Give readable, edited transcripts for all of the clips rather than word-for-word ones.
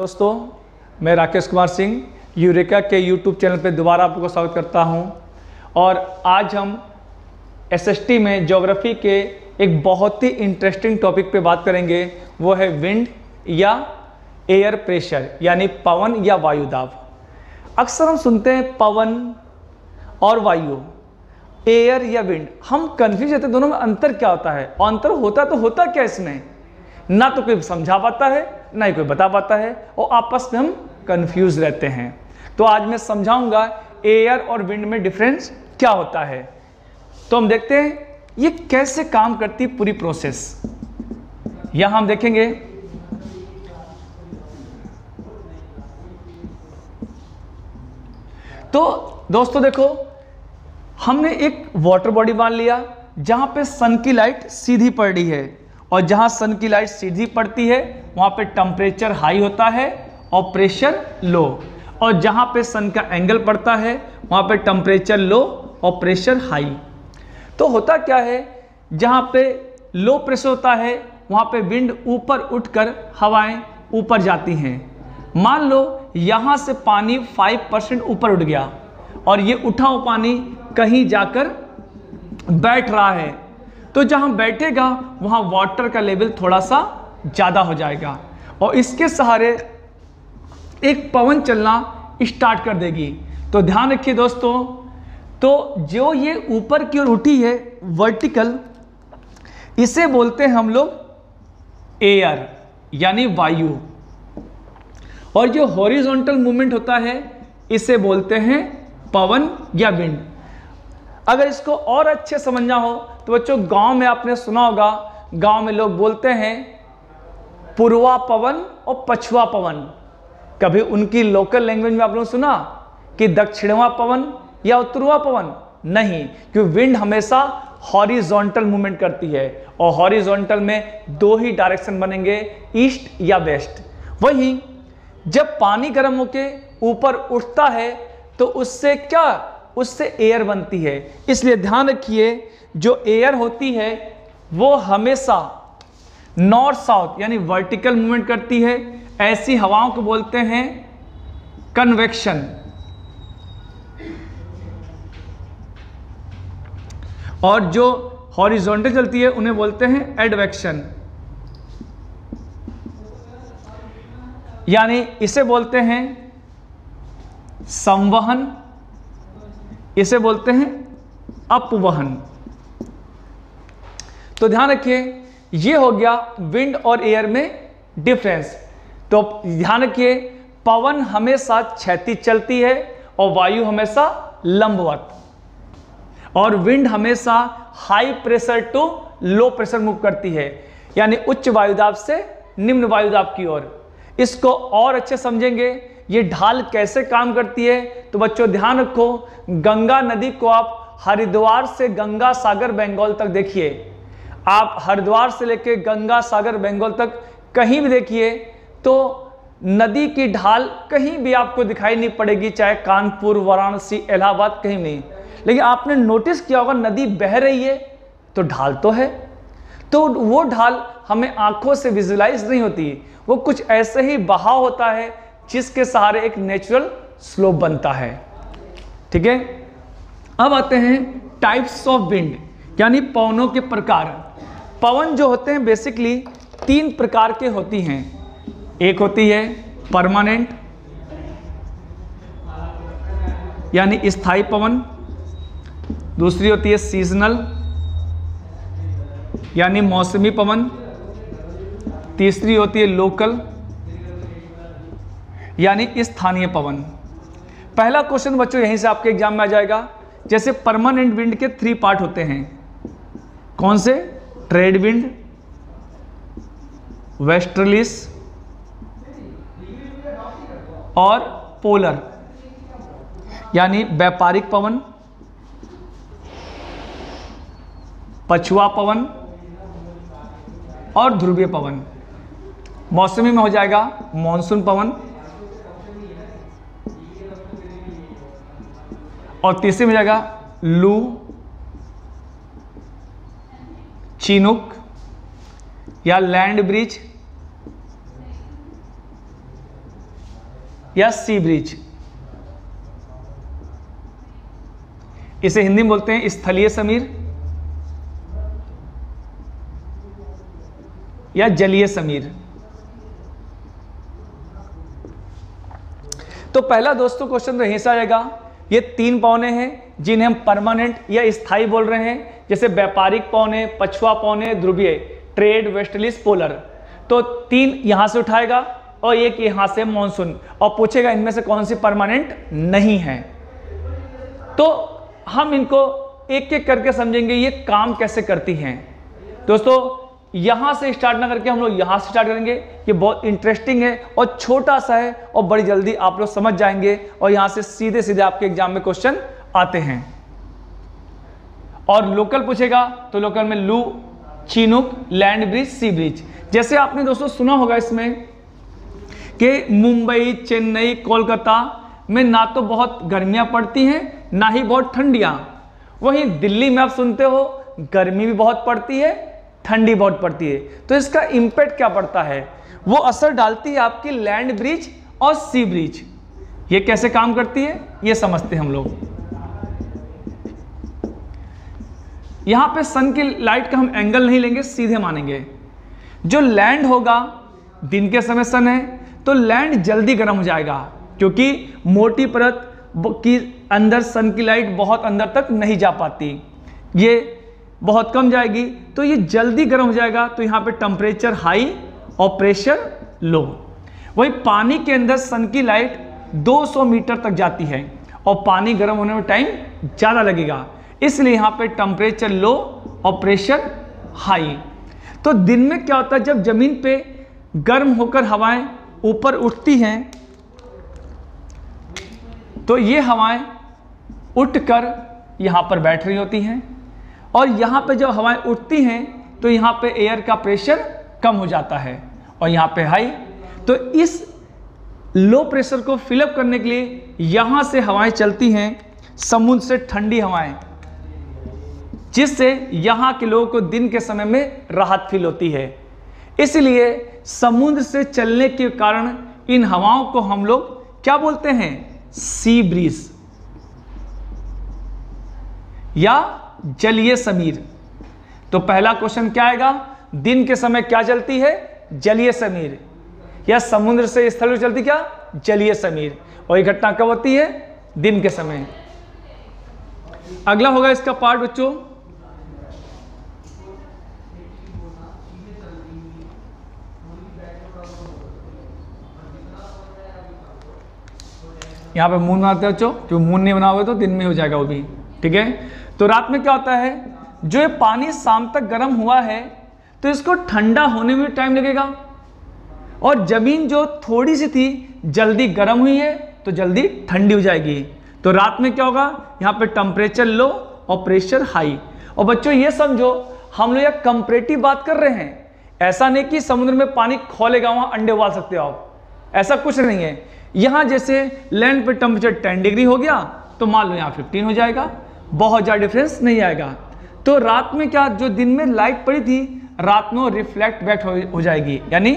दोस्तों, मैं राकेश कुमार सिंह यूरेका के यूट्यूब चैनल पे दोबारा आपको स्वागत करता हूं। और आज हम एसएसटी में ज्योग्राफी के एक बहुत ही इंटरेस्टिंग टॉपिक पे बात करेंगे। वो है विंड या एयर प्रेशर, यानी पवन या वायु दाब। अक्सर हम सुनते हैं पवन और वायु, एयर या विंड, हम कंफ्यूज होते हैं दोनों में अंतर क्या होता है, और अंतर होता तो होता क्या इसमें, ना तो कोई समझा पाता है ना ही कोई बता पाता है, और आपस में हम कंफ्यूज रहते हैं। तो आज मैं समझाऊंगा एयर और विंड में डिफरेंस क्या होता है। तो हम देखते हैं ये कैसे काम करती है पूरी प्रोसेस। यहां हम देखेंगे तो दोस्तों देखो, हमने एक वाटर बॉडी मान लिया जहां पे सन की लाइट सीधी पड़ रही है, और जहां सन की लाइट सीधी पड़ती है वहां पे टेम्परेचर हाई होता है और प्रेशर लो, और जहां पे सन का एंगल पड़ता है वहां पे टेम्परेचर लो और प्रेशर हाई। तो होता क्या है, जहां पे लो प्रेशर होता है वहां पे विंड ऊपर उठकर हवाएं ऊपर जाती हैं। मान लो यहां से पानी 5% ऊपर उठ गया और ये उठा हुआ पानी कहीं जाकर बैठ रहा है, तो जहां बैठेगा वहां वाटर का लेवल थोड़ा सा ज्यादा हो जाएगा और इसके सहारे एक पवन चलना स्टार्ट कर देगी। तो ध्यान रखिए दोस्तों, तो जो ये ऊपर की ओर उठी है वर्टिकल, इसे बोलते हैं हम लोग एयर यानी वायु, और जो हॉरिजॉन्टल मूवमेंट होता है इसे बोलते हैं पवन या विंड। अगर इसको और अच्छे समझना हो तो बच्चों, गांव में आपने सुना होगा, गांव में लोग बोलते हैं पूर्वा पवन और पछुआ पवन। कभी उनकी लोकल लैंग्वेज में आप लोगों ने सुना कि दक्षिणवा पवन या उत्तरवा पवन? नहीं, क्योंकि विंड हमेशा हॉरिजॉन्टल मूवमेंट करती है, और हॉरिजॉन्टल में दो ही डायरेक्शन बनेंगे, ईस्ट या वेस्ट। वहीं जब पानी गर्म होके ऊपर उठता है तो उससे क्या, उससे एयर बनती है। इसलिए ध्यान रखिए, जो एयर होती है वो हमेशा नॉर्थ साउथ यानी वर्टिकल मूवमेंट करती है। ऐसी हवाओं को बोलते हैं कन्वेक्शन, और जो हॉरिजॉन्टल चलती है उन्हें बोलते हैं एडवेक्शन, यानी इसे बोलते हैं संवहन, इसे बोलते हैं अपवहन। तो ध्यान रखिए, ये हो गया विंड और एयर में डिफरेंस। तो ध्यान रखिए, पवन हमेशा क्षैतिज चलती है और वायु हमेशा लंबवत, और विंड हमेशा high pressure to low pressure move करती है, यानी उच्च वायुदाब से निम्न वायुदाब की ओर। इसको और अच्छे समझेंगे, ये ढाल कैसे काम करती है। तो बच्चों ध्यान रखो, गंगा नदी को आप हरिद्वार से गंगा सागर बंगाल तक देखिए, आप हरिद्वार से लेके गंगा सागर बंगाल तक कहीं भी देखिए तो नदी की ढाल कहीं भी आपको दिखाई नहीं पड़ेगी, चाहे कानपुर, वाराणसी, इलाहाबाद, कहीं नहीं। लेकिन आपने नोटिस किया होगा, नदी बह रही है तो ढाल तो है, तो वो ढाल हमें आंखों से विजुलाइज नहीं होती, वो कुछ ऐसे ही बहाव होता है जिसके सहारे एक नेचुरल स्लोप बनता है। ठीक है, अब आते हैं टाइप्स ऑफ विंड, यानी पवनों के प्रकार। पवन जो होते हैं बेसिकली 3 प्रकार के होती हैं। एक होती है परमानेंट यानी स्थायी पवन, दूसरी होती है सीजनल यानी मौसमी पवन, तीसरी होती है लोकल यानी स्थानीय पवन। पहला क्वेश्चन बच्चों यहीं से आपके एग्जाम में आ जाएगा। जैसे परमानेंट विंड के 3 पार्ट होते हैं, कौन से? ट्रेड विंड, वेस्टर्लिस और पोलर यानी व्यापारिक पवन, पछुआ पवन और ध्रुवीय पवन। मौसमी में हो जाएगा मॉनसून पवन, और तीसरे में जाएगा लू, चिनुक या लैंड ब्रिज या सी ब्रिज। इसे हिंदी में बोलते हैं स्थलीय समीर या जलीय समीर। तो पहला दोस्तों क्वेश्चन तो यहीं से आएगा। ये 3 पौने हैं जिन्हें हम परमानेंट या स्थायी बोल रहे हैं, जैसे व्यापारिक पौने, पछुआ पौने, ध्रुवीय, ट्रेड, वेस्टर्लीज, पोलर। तो 3 यहां से उठाएगा और एक यहां से मॉनसून, और पूछेगा इनमें से कौन सी परमानेंट नहीं है। तो हम इनको एक एक करके समझेंगे ये काम कैसे करती हैं। दोस्तों यहां से स्टार्ट ना करके हम लोग यहां से स्टार्ट करेंगे। ये बहुत इंटरेस्टिंग है और छोटा सा है और बड़ी जल्दी आप लोग समझ जाएंगे, और यहां से सीधे सीधे आपके एग्जाम में क्वेश्चन आते हैं। और लोकल पूछेगा तो लोकल में लू, चिनूक, लैंड ब्रिज, सी ब्रिज। जैसे आपने दोस्तों सुना होगा इसमें कि मुंबई, चेन्नई, कोलकाता में ना तो बहुत गर्मियां पड़ती हैं ना ही बहुत ठंडियां। वहीं दिल्ली में आप सुनते हो गर्मी भी बहुत पड़ती है, ठंडी बहुत पड़ती है। तो इसका इंपैक्ट क्या पड़ता है, वो असर डालती है आपकी लैंड ब्रिज और सी ब्रिज। ये कैसे काम करती है ये समझते हैं हम लोग। यहां पे सन की लाइट का हम एंगल नहीं लेंगे, सीधे मानेंगे। जो लैंड होगा, दिन के समय सन है तो लैंड जल्दी गर्म हो जाएगा, क्योंकि मोटी परत की अंदर सन की लाइट बहुत अंदर तक नहीं जा पाती, ये बहुत कम जाएगी, तो ये जल्दी गर्म हो जाएगा। तो यहाँ पे टेम्परेचर हाई और प्रेशर लो। वही पानी के अंदर सन की लाइट 200 मीटर तक जाती है और पानी गर्म होने में टाइम ज़्यादा लगेगा, इसलिए यहाँ पे टेम्परेचर लो और प्रेशर हाई। तो दिन में क्या होता है, जब जमीन पे गर्म होकर हवाएं ऊपर उठती हैं तो ये हवाएं उठकर यहाँ पर बैठ रही होती हैं, और यहाँ पे जब हवाएं उठती हैं तो यहाँ पे एयर का प्रेशर कम हो जाता है और यहाँ पे हाई। तो इस लो प्रेशर को फिलअप करने के लिए यहाँ से हवाएं चलती हैं, समुद्र से ठंडी हवाएं, जिससे यहाँ के लोगों को दिन के समय में राहत फील होती है। इसलिए समुद्र से चलने के कारण इन हवाओं को हम लोग क्या बोलते हैं, सी ब्रीज या जलीय समीर। तो पहला क्वेश्चन क्या आएगा, दिन के समय क्या चलती है, जलीय समीर, या समुद्र से स्थल पर चलती क्या, जलीय समीर। और ये घटना कब होती है, दिन के समय। अगला होगा इसका पार्ट बच्चों, यहां पे मून बनाते हो बच्चों, जो मून नहीं बना हुआ तो दिन में हो जाएगा वो भी, ठीक है। तो रात में क्या होता है, जो ये पानी शाम तक गर्म हुआ है तो इसको ठंडा होने में टाइम लगेगा, और जमीन जो थोड़ी सी थी जल्दी गर्म हुई है तो जल्दी ठंडी हो जाएगी। तो रात में क्या होगा, यहाँ पे टेम्परेचर लो और प्रेशर हाई। और बच्चों ये समझो हम लोग यह कंपैरेटिव बात कर रहे हैं, ऐसा नहीं कि समुद्र में पानी खोलेगा वहां अंडे उबाल सकते हो आप, ऐसा कुछ नहीं है। यहां जैसे लैंड पे टेम्परेचर 10 डिग्री हो गया तो मान लो यहाँ 15 हो जाएगा, बहुत ज़्यादा डिफरेंस नहीं आएगा। तो रात में क्या, जो दिन में लाइट पड़ी थी रात में रिफ्लेक्ट बैक हो जाएगी, यानी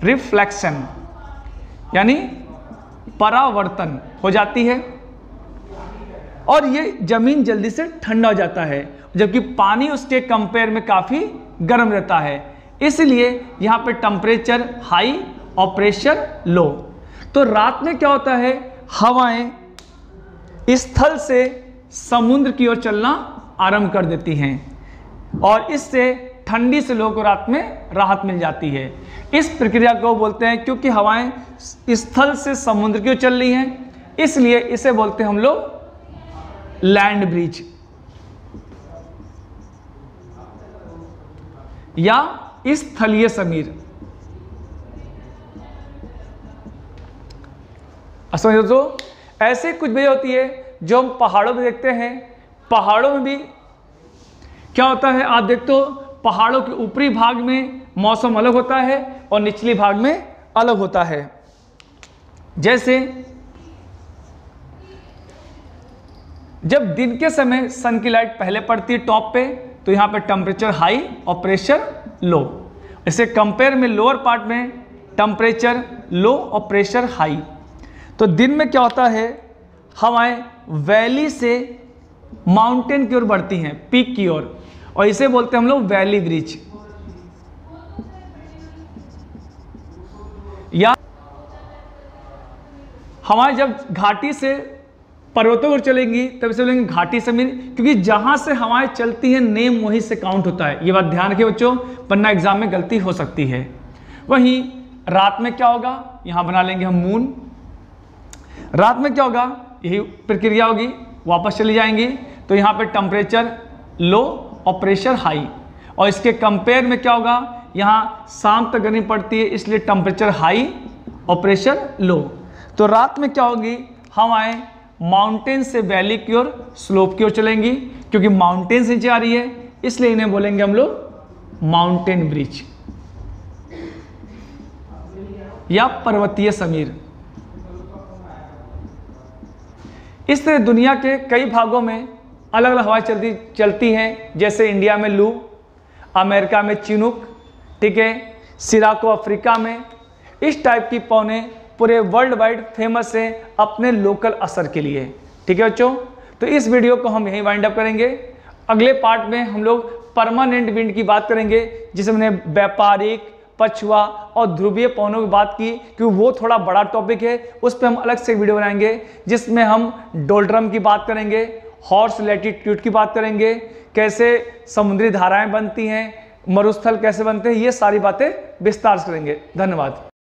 रिफ्लेक्शन, यानी परावर्तन हो जाती है, और ये जमीन जल्दी से ठंडा हो जाता है, जबकि पानी उसके कंपेयर में काफ़ी गर्म रहता है। इसलिए यहाँ पे टेम्परेचर हाई और प्रेशर लो। तो रात में क्या होता है, हवाएं स्थल से समुद्र की ओर चलना आरंभ कर देती हैं, और इससे ठंडी से लोगों को रात में राहत मिल जाती है। इस प्रक्रिया को बोलते हैं, क्योंकि हवाएं स्थल से समुद्र की ओर चल रही हैं, इसलिए इसे बोलते हैं हम लोग लैंड ब्रिज या स्थलीय समीर। समझ दो, ऐसे कुछ वजह होती है जो हम पहाड़ों में देखते हैं। पहाड़ों में भी क्या होता है, आप देखते हो पहाड़ों के ऊपरी भाग में मौसम अलग होता है और निचली भाग में अलग होता है। जैसे जब दिन के समय सन की लाइट पहले पड़ती है टॉप पे, तो यहाँ पे टेम्परेचर हाई और प्रेशर लो। इसे कंपेयर में लोअर पार्ट में टेम्परेचर लो और प्रेशर हाई। तो दिन में क्या होता है, हवाएं वैली से माउंटेन की ओर बढ़ती हैं, पीक की ओर, और इसे बोलते हैं हम लोग वैली ब्रिज। या हवाएं जब घाटी से पर्वतों पर चलेंगी तब इसे बोलेंगे घाटी समीर, क्योंकि जहां से हवाएं चलती हैं नेम वहीं से काउंट होता है। ये बात ध्यान रखिए बच्चों, वरना एग्जाम में गलती हो सकती है। वहीं रात में क्या होगा, यहां बना लेंगे हम मून। रात में क्या होगा, यही प्रक्रिया होगी, वापस चली जाएंगी तो यहाँ पे टेम्परेचर लो और प्रेशर हाई, और इसके कंपेयर में क्या होगा, यहाँ शाम तक गर्मी पड़ती है इसलिए टेम्परेचर हाई और प्रेशर लो। तो रात में क्या होगी, हवाएं माउंटेन से वैली की ओर, स्लोप की ओर चलेंगी, क्योंकि माउंटेन से नीचे आ रही है इसलिए इन्हें बोलेंगे हम लोग माउंटेन ब्रिज या पर्वतीय समीर। इस तरह दुनिया के कई भागों में अलग अलग हवाएं चलती हैं, जैसे इंडिया में लू, अमेरिका में चिनूक, ठीक है, सिराको अफ्रीका में। इस टाइप की पौने पूरे वर्ल्ड वाइड फेमस है अपने लोकल असर के लिए। ठीक है बच्चों, तो इस वीडियो को हम यहीं वाइंड अप करेंगे। अगले पार्ट में हम लोग परमानेंट विंड की बात करेंगे, जिसमें व्यापारिक, पछुआ और ध्रुवीय पवनों की बात की, क्योंकि वो थोड़ा बड़ा टॉपिक है, उस पर हम अलग से वीडियो बनाएंगे, जिसमें हम डोल्ड्रम की बात करेंगे, हॉर्स लैटिट्यूड की बात करेंगे, कैसे समुद्री धाराएं बनती हैं, मरुस्थल कैसे बनते हैं, ये सारी बातें विस्तार से करेंगे। धन्यवाद।